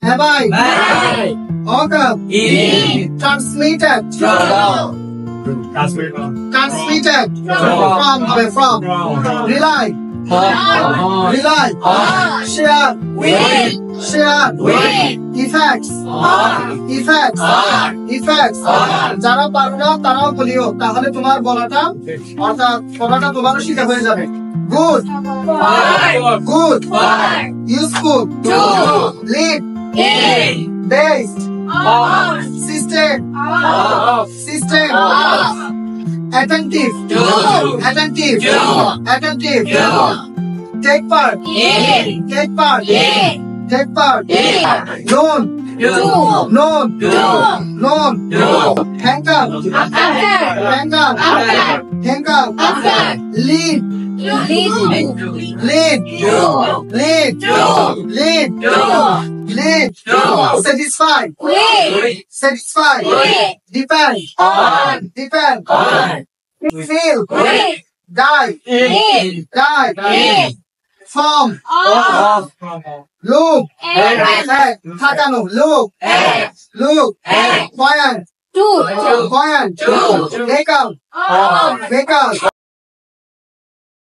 Have I? Occur. Transmitted. Transmitted. From. Rely. Share. Effects. যারা পারো না তারাও বলিও, তাহলে তোমার বলাটা অর্থাৎ পড়াটা তোমারও শিখা হয়ে যাবে। Good. Useful. Lead. Based. System. Attentive. Take part. Known. Handcuff. Lead. Satisfy. Depend. Feel. Die. Form. Look. Takano. Look. Buoyant. Take out.